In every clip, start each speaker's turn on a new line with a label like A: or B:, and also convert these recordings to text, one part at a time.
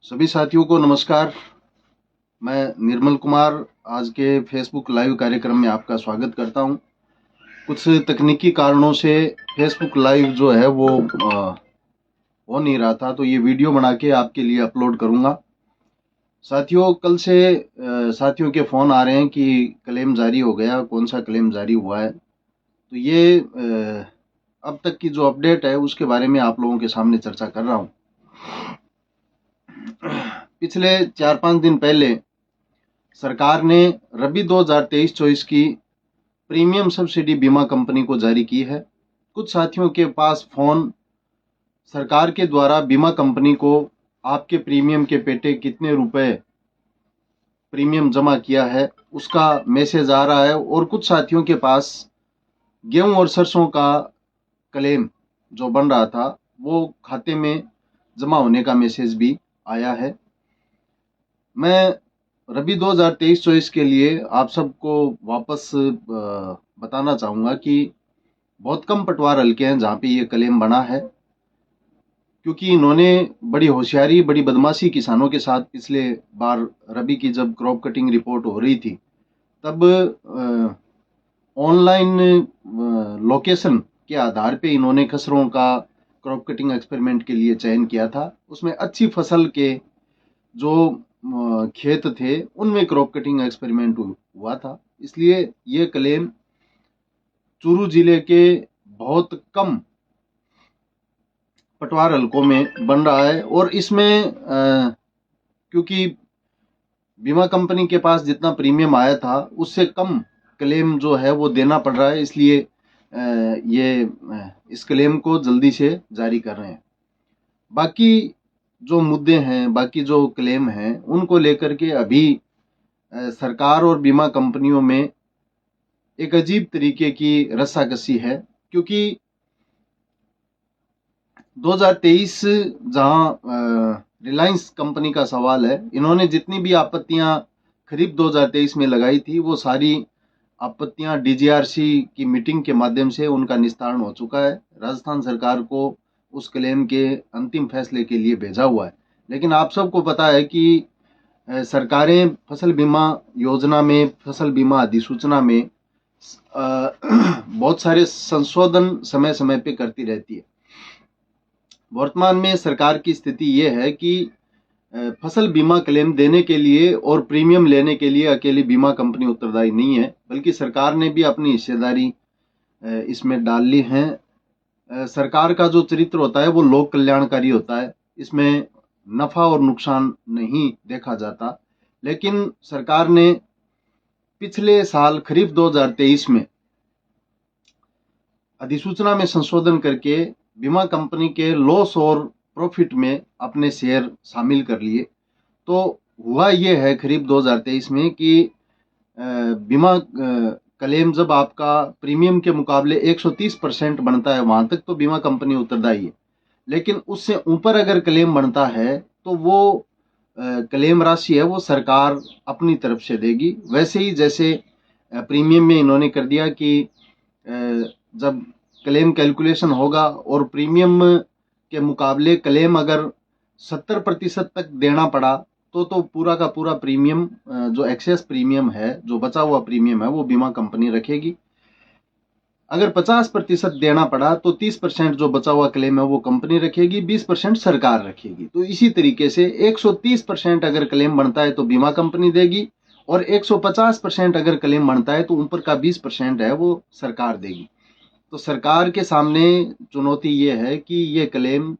A: सभी साथियों को नमस्कार। मैं निर्मल कुमार आज के फेसबुक लाइव कार्यक्रम में आपका स्वागत करता हूं। कुछ तकनीकी कारणों से फेसबुक लाइव जो है वो हो नहीं रहा था, तो ये वीडियो बना के आपके लिए अपलोड करूंगा। साथियों, कल से साथियों के फ़ोन आ रहे हैं कि क्लेम जारी हो गया। कौन सा क्लेम जारी हुआ है, तो ये अब तक की जो अपडेट है उसके बारे में आप लोगों के सामने चर्चा कर रहा हूँ। पिछले 4-5 दिन पहले सरकार ने रबी 2023-24 की प्रीमियम सब्सिडी बीमा कंपनी को जारी की है। कुछ साथियों के पास फोन सरकार के द्वारा बीमा कंपनी को आपके प्रीमियम के पेटे कितने रुपए प्रीमियम जमा किया है उसका मैसेज आ रहा है, और कुछ साथियों के पास गेहूं और सरसों का क्लेम जो बन रहा था वो खाते में जमा होने का मैसेज भी आया है। मैं रबी 2023-24 के लिए आप सबको वापस बताना चाहूँगा कि बहुत कम पटवार हल्के हैं जहाँ पे ये क्लेम बना है, क्योंकि इन्होंने बड़ी होशियारी, बड़ी बदमाशी किसानों के साथ पिछले बार रबी की जब क्रॉप कटिंग रिपोर्ट हो रही थी तब ऑनलाइन लोकेशन के आधार पे इन्होंने खसरों का क्रॉप कटिंग एक्सपेरिमेंट के लिए चयन किया था। उसमें अच्छी फसल के जो खेत थे उनमें क्रॉप कटिंग एक्सपेरिमेंट हुआ था, इसलिए ये क्लेम चूरू जिले के बहुत कम पटवार हलकों में बन रहा है। और इसमें क्योंकि बीमा कंपनी के पास जितना प्रीमियम आया था उससे कम क्लेम जो है वो देना पड़ रहा है, इसलिए ये इस क्लेम को जल्दी से जारी कर रहे हैं। बाकी जो मुद्दे हैं, बाकी जो क्लेम हैं, उनको लेकर के अभी सरकार और बीमा कंपनियों में एक अजीब तरीके की रस्साकसी है, क्योंकि 2023 जहां रिलायंस कंपनी का सवाल है, इन्होंने जितनी भी आपत्तियां खरीफ 2023 में लगाई थी वो सारी आपत्तियां डीजीआरसी की मीटिंग के माध्यम से उनका निस्तारण हो चुका है। राजस्थान सरकार को उस क्लेम के अंतिम फैसले के लिए भेजा हुआ है। लेकिन आप सबको पता है कि सरकारें फसल बीमा योजना में, फसल बीमा अधिसूचना में बहुत सारे संशोधन समय समय पे करती रहती है। वर्तमान में सरकार की स्थिति ये है कि फसल बीमा क्लेम देने के लिए और प्रीमियम लेने के लिए अकेली बीमा कंपनी उत्तरदायी नहीं है, बल्कि सरकार ने भी अपनी हिस्सेदारी इसमें डाल ली है। सरकार का जो चरित्र होता है वो लोक कल्याणकारी होता है, इसमें नफा और नुकसान नहीं देखा जाता। लेकिन सरकार ने पिछले साल खरीफ 2023 में अधिसूचना में संशोधन करके बीमा कंपनी के लॉस और प्रॉफिट में अपने शेयर शामिल कर लिए। तो हुआ ये है खरीफ 2023 में कि बीमा क्लेम जब आपका प्रीमियम के मुकाबले 130% बनता है वहां तक तो बीमा कंपनी उत्तरदायी है, लेकिन उससे ऊपर अगर क्लेम बनता है तो वो क्लेम राशि है वो सरकार अपनी तरफ से देगी। वैसे ही जैसे प्रीमियम में इन्होंने कर दिया कि जब क्लेम कैलकुलेशन होगा और प्रीमियम के मुकाबले क्लेम अगर 70% तक देना पड़ा तो पूरा का पूरा प्रीमियम जो एक्सेस प्रीमियम है, जो बचा हुआ प्रीमियम है, वो बीमा कंपनी रखेगी। अगर 50% देना पड़ा तो 30% जो बचा हुआ क्लेम है वो कंपनी रखेगी, 20% सरकार रखेगी। तो इसी तरीके से 130% अगर क्लेम बनता है तो बीमा कंपनी देगी, और 150% अगर क्लेम बनता है तो ऊपर का 20% है वो सरकार देगी। तो सरकार के सामने चुनौती ये है कि ये क्लेम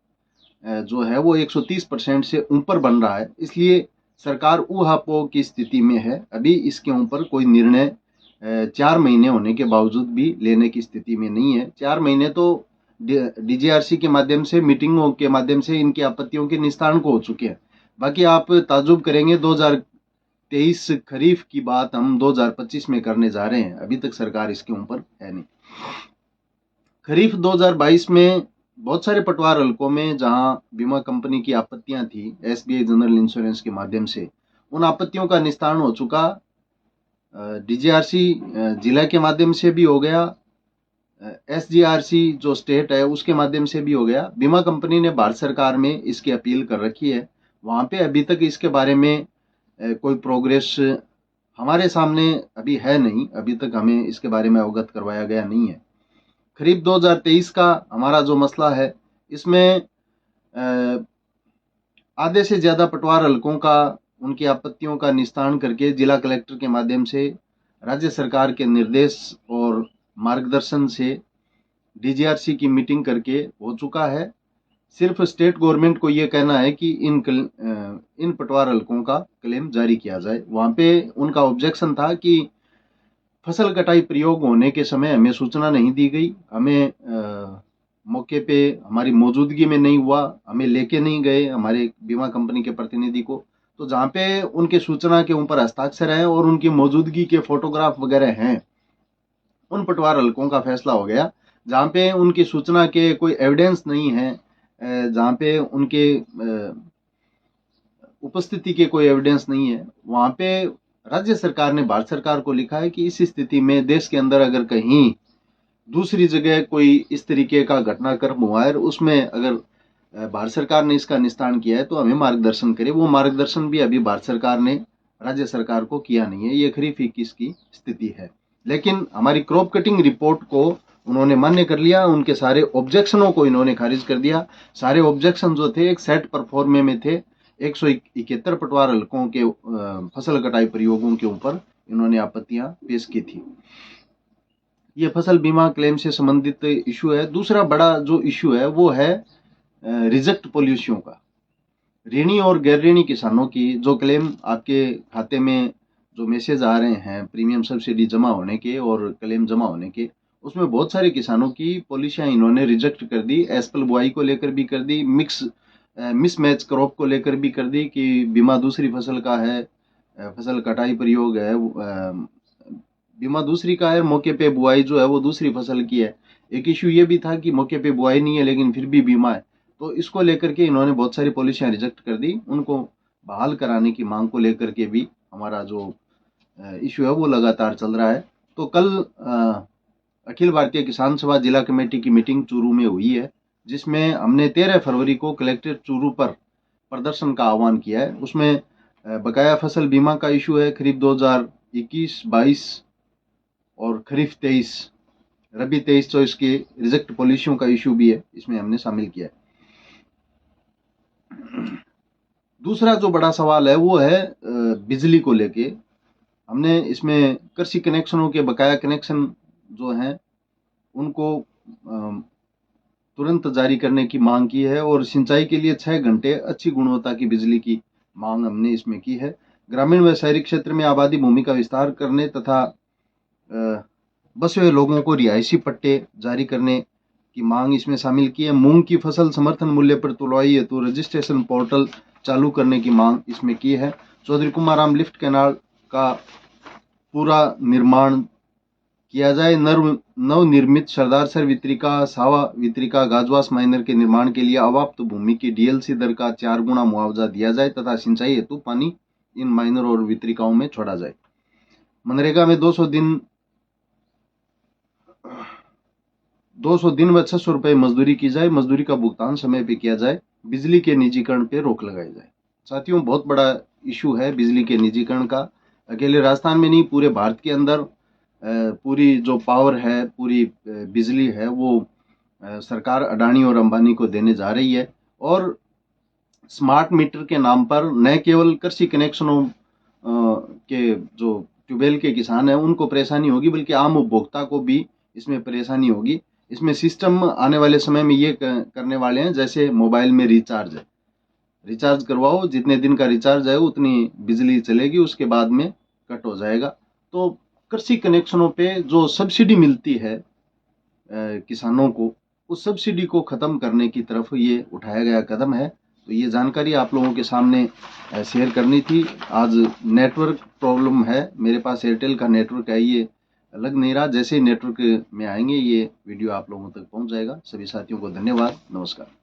A: जो है वो 130% से ऊपर बन रहा है, इसलिए सरकार ऊहापोह की स्थिति में है। अभी इसके ऊपर कोई निर्णय 4 महीने होने के बावजूद भी लेने की स्थिति में नहीं है। 4 महीने तो डीजीआरसी के माध्यम से, मीटिंगों के माध्यम से इनकी आपत्तियों के निस्तारण को हो चुके हैं। बाकी आप ताज्जुब करेंगे, 2023 खरीफ की बात हम 2025 में करने जा रहे हैं, अभी तक सरकार इसके ऊपर है नहीं। खरीफ 2022 में बहुत सारे पटवार हलकों में जहां बीमा कंपनी की आपत्तियां थी एसबीआई जनरल इंश्योरेंस के माध्यम से, उन आपत्तियों का निस्तारण हो चुका। डीजीआरसी जिला के माध्यम से भी हो गया, एसजीआरसी जो स्टेट है उसके माध्यम से भी हो गया। बीमा कंपनी ने भारत सरकार में इसकी अपील कर रखी है वहाँ पे अभी तक इसके बारे में कोई प्रोग्रेस हमारे सामने अभी है नहीं, अभी तक हमें इसके बारे में अवगत करवाया गया नहीं है। खरीफ 2023 का हमारा जो मसला है, इसमें आधे से ज़्यादा पटवार हलकों का उनकी आपत्तियों का निस्तारण करके जिला कलेक्टर के माध्यम से राज्य सरकार के निर्देश और मार्गदर्शन से डीजीआरसी की मीटिंग करके हो चुका है। सिर्फ स्टेट गवर्नमेंट को ये कहना है कि इन पटवार हलकों का क्लेम जारी किया जाए। वहाँ पे उनका ऑब्जेक्शन था कि फसल कटाई प्रयोग होने के समय हमें सूचना नहीं दी गई, हमें मौके पे हमारी मौजूदगी में नहीं हुआ, हमें लेके नहीं गए हमारे बीमा कंपनी के प्रतिनिधि को। तो जहाँ पे उनके सूचना के ऊपर हस्ताक्षर है और उनकी मौजूदगी के फोटोग्राफ वगैरह हैं, उन पटवार हलकों का फैसला हो गया। जहाँ पे उनकी सूचना के कोई एविडेंस नहीं है, जहाँ पे उनके उपस्थिति के कोई एविडेंस नहीं है, वहाँ पे राज्य सरकार ने भारत सरकार को लिखा है कि इस स्थिति में देश के अंदर अगर कहीं दूसरी जगह कोई इस तरीके का घटनाक्रम हुआ है, उसमें अगर भारत सरकार ने इसका निस्तारण किया है तो हमें मार्गदर्शन करे। वो मार्गदर्शन भी अभी भारत सरकार ने राज्य सरकार को किया नहीं है। ये खरीफ 21 की स्थिति है। लेकिन हमारी क्रॉप कटिंग रिपोर्ट को उन्होंने मान्य कर लिया, उनके सारे ऑब्जेक्शनों को इन्होंने खारिज कर दिया। सारे ऑब्जेक्शन जो थे एक सेट परफॉर्मे में थे। 171 पटवार हलकों के फसल कटाई प्रयोगों के ऊपर इन्होंने आपत्तियां पेश की थी। ये फसल बीमा क्लेम से संबंधित इशू है। दूसरा बड़ा जो इशू है वो है रिजेक्ट पॉलिसियों का। ऋणी और गैर ऋणी किसानों की जो क्लेम आपके खाते में जो मैसेज आ रहे हैं प्रीमियम सब्सिडी जमा होने के और क्लेम जमा होने के, उसमें बहुत सारे किसानों की पॉलिसियां इन्होंने रिजेक्ट कर दी। एस्पल बुआई को लेकर भी कर दी, मिसमैच क्रॉप को लेकर भी कर दी कि बीमा दूसरी फसल का है, फसल कटाई प्रयोग है, बीमा दूसरी का है, मौके पे बुआई जो है वो दूसरी फसल की है। एक इशू ये भी था कि मौके पे बुआई नहीं है लेकिन फिर भी बीमा है। तो इसको लेकर के इन्होंने बहुत सारी पॉलिसियां रिजेक्ट कर दी। उनको बहाल कराने की मांग को लेकर के भी हमारा जो इशू है वो लगातार चल रहा है। तो कल अखिल भारतीय किसान सभा जिला कमेटी की मीटिंग चूरू में हुई है, जिसमें हमने 13 फरवरी को कलेक्ट्रेट चूरू पर प्रदर्शन का आह्वान किया है। उसमें बकाया फसल बीमा का इशू है, खरीफ 2021-22 और खरीफ 23 रबी 23-24 की रिजेक्ट पॉलिसियों का इशू भी है, इसमें हमने शामिल किया है। दूसरा जो बड़ा सवाल है वो है बिजली को लेके। हमने इसमें कृषि कनेक्शनों के बकाया कनेक्शन जो हैं उनको तुरंत जारी करने की मांग की है और सिंचाई के लिए 6 घंटे अच्छी गुणवत्ता की बिजली की मांग हमने इसमें की है। ग्रामीण व शहरी क्षेत्र में आबादी भूमि का विस्तार करने तथा बसे हुए लोगों को रिहायशी पट्टे जारी करने की मांग इसमें शामिल की है। मूंग की फसल समर्थन मूल्य पर तुलवाई हेतु रजिस्ट्रेशन पोर्टल चालू करने की मांग इसमें की है। चौधरी कुमाराम लिफ्ट कैनाल का पूरा निर्माण किया जाए। नवनिर्मित सरदार सर वितरिका, सावा वितरिका, गाजवास माइनर के निर्माण के लिए अवाप्त भूमि की डीएलसी दर का 4 गुना मुआवजा दिया जाए तथा सिंचाई हेतु पानी इन माइनर और वितरिकाओं में छोड़ा जाए। मनरेगा में 200 दिन व 600 रुपये मजदूरी की जाए। मजदूरी का भुगतान समय पे किया जाए। बिजली के निजीकरण पे रोक लगाई जाए। साथियों, बहुत बड़ा इशू है बिजली के निजीकरण का। अकेले राजस्थान में नहीं, पूरे भारत के अंदर पूरी जो पावर है, पूरी बिजली है, वो सरकार अडानी और अंबानी को देने जा रही है। और स्मार्ट मीटर के नाम पर न केवल कृषि कनेक्शनों के जो ट्यूबवेल के किसान हैं उनको परेशानी होगी, बल्कि आम उपभोक्ता को भी इसमें परेशानी होगी। इसमें सिस्टम आने वाले समय में ये करने वाले हैं जैसे मोबाइल में रिचार्ज है, रिचार्ज करवाओ, जितने दिन का रिचार्ज है उतनी बिजली चलेगी, उसके बाद में कट हो जाएगा। तो कृषि कनेक्शनों पे जो सब्सिडी मिलती है किसानों को, उस सब्सिडी को ख़त्म करने की तरफ ये उठाया गया कदम है। तो ये जानकारी आप लोगों के सामने शेयर करनी थी। आज नेटवर्क प्रॉब्लम है, मेरे पास एयरटेल का नेटवर्क है, ये लग नहीं रहा। जैसे ही नेटवर्क में आएंगे ये वीडियो आप लोगों तक पहुंच जाएगा। सभी साथियों को धन्यवाद, नमस्कार।